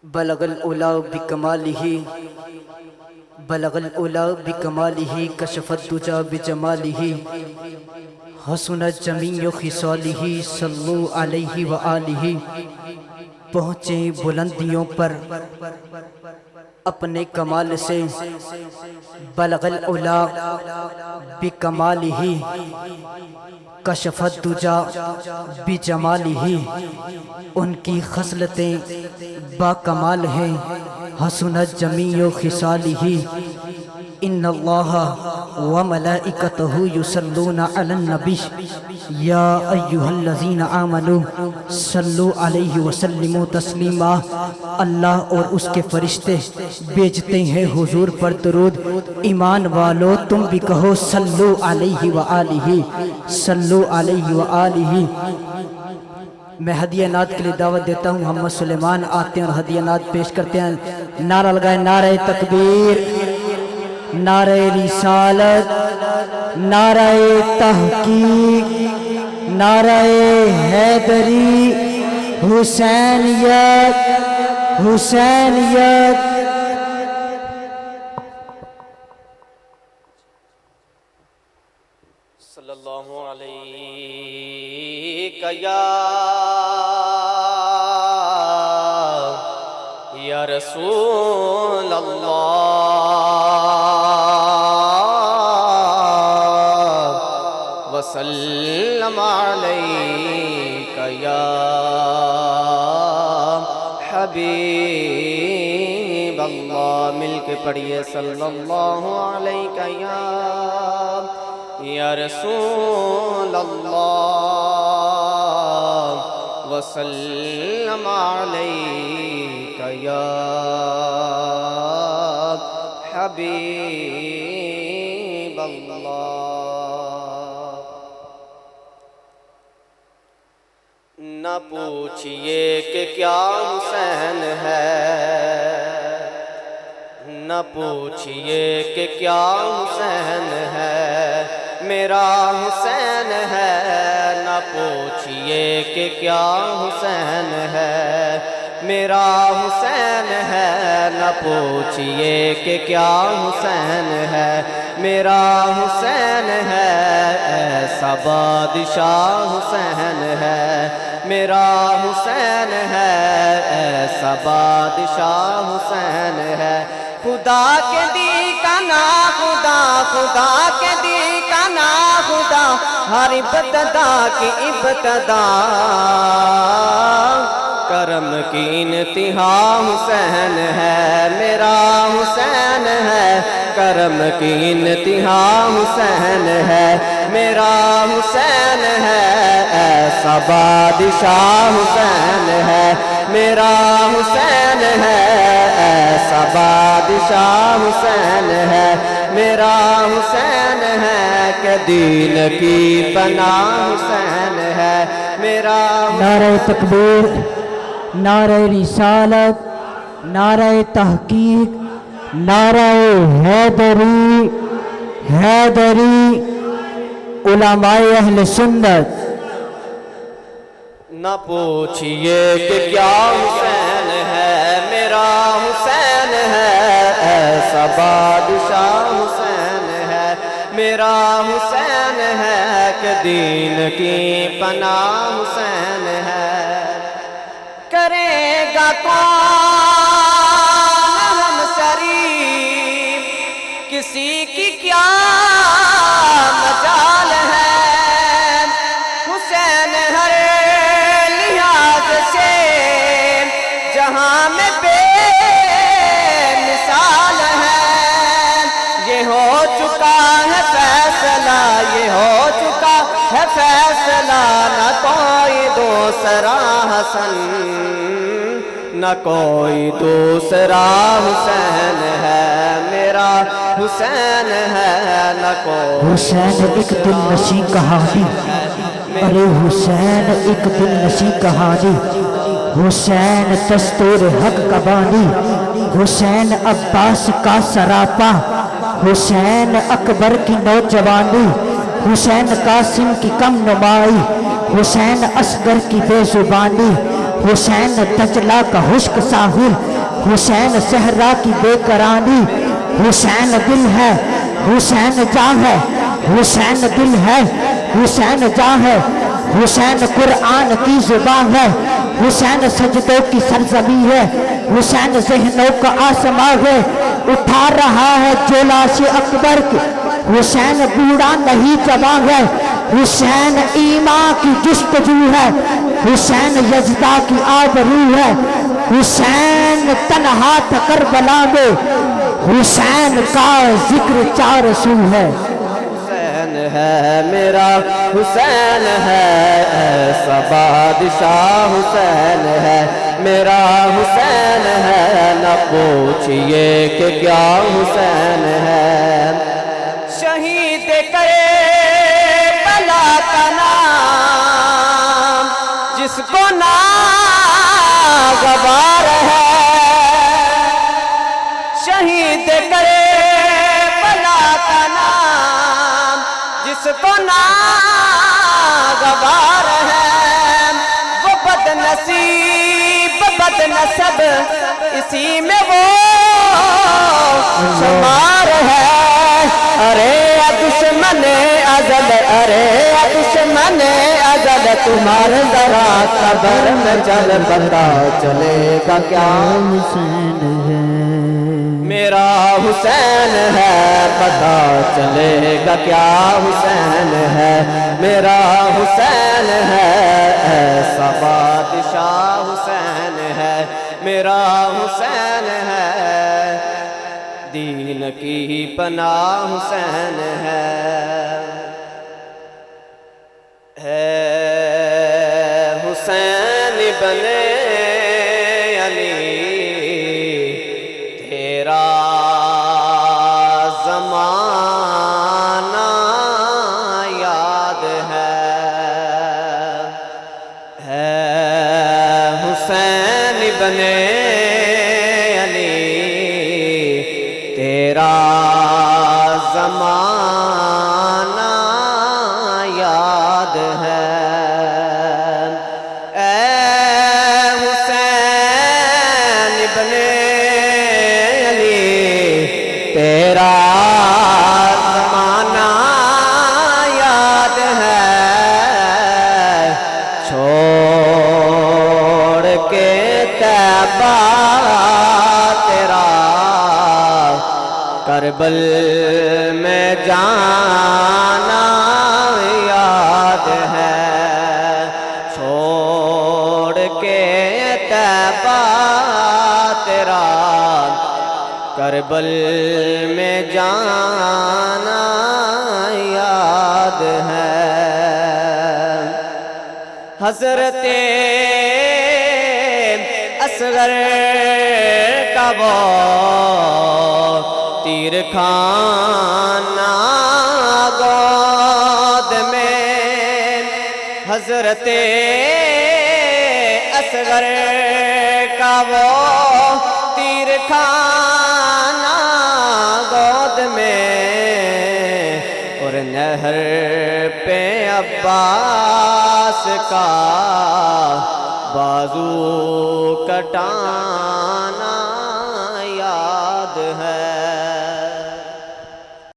بلغ العلا بکمالہ بلغ العلا بکمالہ کشف الدجی بجمالہ حسنت جمیع خصالہ صلو علیہ وآلہ۔ پہنچے بلندیوں پر اپنے کمال سے، بلغ العلا بکمالہ کشف الدجی بجمالہ۔ ان کی خصلتیں با کمال ہیں، حسنت جمیع خصالہ۔ ان اللہ وملائکتہ یصلون علی النبی یا ایھا الذین آمنوا صلوا علیہ وسلموا تسلیما۔ اللہ اور اس کے فرشتے بھیجتے ہیں حضور پر درود، ایمان والو تم بھی کہو صلو علیہ وآلہ، صلو علیہ وآلہ۔ میں ہدیہ نعت کے لیے دعوت دیتا ہوں، محمد سلیمان آتے ہیں اور ہدیہ نعت پیش کرتے ہیں۔ نعرہ لگائے، نعرہ تکبیر، نعرہ رسالت، نعرہ تحقیق، نعرہ حیدری، حسینیت، حسینیت۔ صلی اللہ علیہ یا رسول اللہ، وسلم علیک یا حبیب اللہ۔ مل کے پڑھیے، صلی اللہ علیہ یا رسول اللہ، وسلم علیک یا حبیب اللہ۔ نہ پوچھئے کہ کیا حسین ہے، نہ پوچھئے کہ کیا حسین ہے، میرا حسین ہے۔ نہ پوچھئے کہ کیا حسین ہے، میرا حسین ہے۔ نہ پوچھئے کہ کیا حسین ہے، میرا حسین ہے۔ ایسا بادشاہ حسین ہے، میرا حسین ہے۔ ایسا بادشاہ حسین ہے۔ خدا کے دی کا نا خدا، خدا کے دی کا نا خدا، ہر ابتدا کی ابتدا، کرم کی انتہا حسین ہے، میرا حسین ہے۔ کرم کی انتہا حسین ہے، میرا حسین ہے۔ ایسا بادشاہ حسین ہے، میرا حسین ہے۔ ایسا بادشاہ حسین ہے، میرا حسین ہے۔ کہ دین کی پناہ حسین ہے، میرا نعرہ تکبیر، نعرہ رسالت، نعرہ تحقیق، نعرہ حیدری، حیدری، علماء اہل سنت۔ نہ پوچھئے کہ کیا حسین ہے، میرا حسین ہے۔ ایسا بادشاہ حسین ہے، میرا حسین ہے۔ کہ دین کی پناہ حسین ہے۔ کرے گا کون ہم سری، کسی کی کیا مجال ہے، حسین ہر لحاظ سے جہاں میں بے مثال ہے۔ یہ ہو چکا ہے فیصلہ، یہ ہو چکا ہے فیصلہ، نہ کوئی دوسرا حسن، نہ کوئی دوسرا حسین ہے، میرا حسین ہے۔ نہ کوئی حسین ایک دل نشیں کہانی، ارے حسین ایک دل نشیں کہانی، حسین دستور حق کا بانی، حسین عباس کا سراپا، حسین اکبر کی نوجوانی، حسین قاسم کی کم نمائی، حسین اصغر کی بے زبانی، حسین دجلہ کا خشک ساحل، حسین صحرا کی بے قراری، حسین دل ہے حسین جاں ہے، حسین دل ہے حسین جاں ہے، حسین قرآن کی زبان ہے، حسین سجدوں کی سرزمین ہے، حسین ذہنوں کا آسمان ہے، اٹھا رہا ہے جولاش اکبر کی، حسین بوڑھا نہیں جوان ہے، حسین ایمان کی جستجو ہے، حسین یزدہ کی آبرو ہے، حسین تنہا تھا کربلا میں، حسین کا ذکر چار سو ہے۔ حسین ہے میرا حسین ہے ایسا بادشاہ، حسین ہے میرا حسین ہے، نہ پوچھئے کہ کیا حسین ہے۔ شہید کربلا کا نام جس کو ناگوار ہے، شہید کربلا کا نام جس کو ناگوار ہے، وہ بد نصیب بد نسب اسی میں وہ شمار ہے۔ ارے دشمن ازل، ارے دشمن ازل، تمہارے ذرا قبر میں چل پتا چلے گا کیا حسین ہے میرا حسین ہے، پتا چلے گا کیا حسین ہے میرا حسین ہے، ایسا بادشاہ حسین ہے میرا حسین ہے، دین کی پناہ حسین ہے حسین ابن علی تیرا زمانہ یاد ہے حسین ابن علی تیرا زمانہ یاد ہے، اے حسین ابن علی تیرا زمانہ یاد ہے، چھوڑ کے طیبہ تیرا کربل میں جانا یاد ہے، چھوڑ کے طیبہ تیرا کربل میں جانا یاد ہے، حضرت اصغر کا وہ تیر کھانا گود میں، حضرت اصغر کا وہ تیر کھانا گود میں، اور نہر پہ عباس کا بازو کٹانا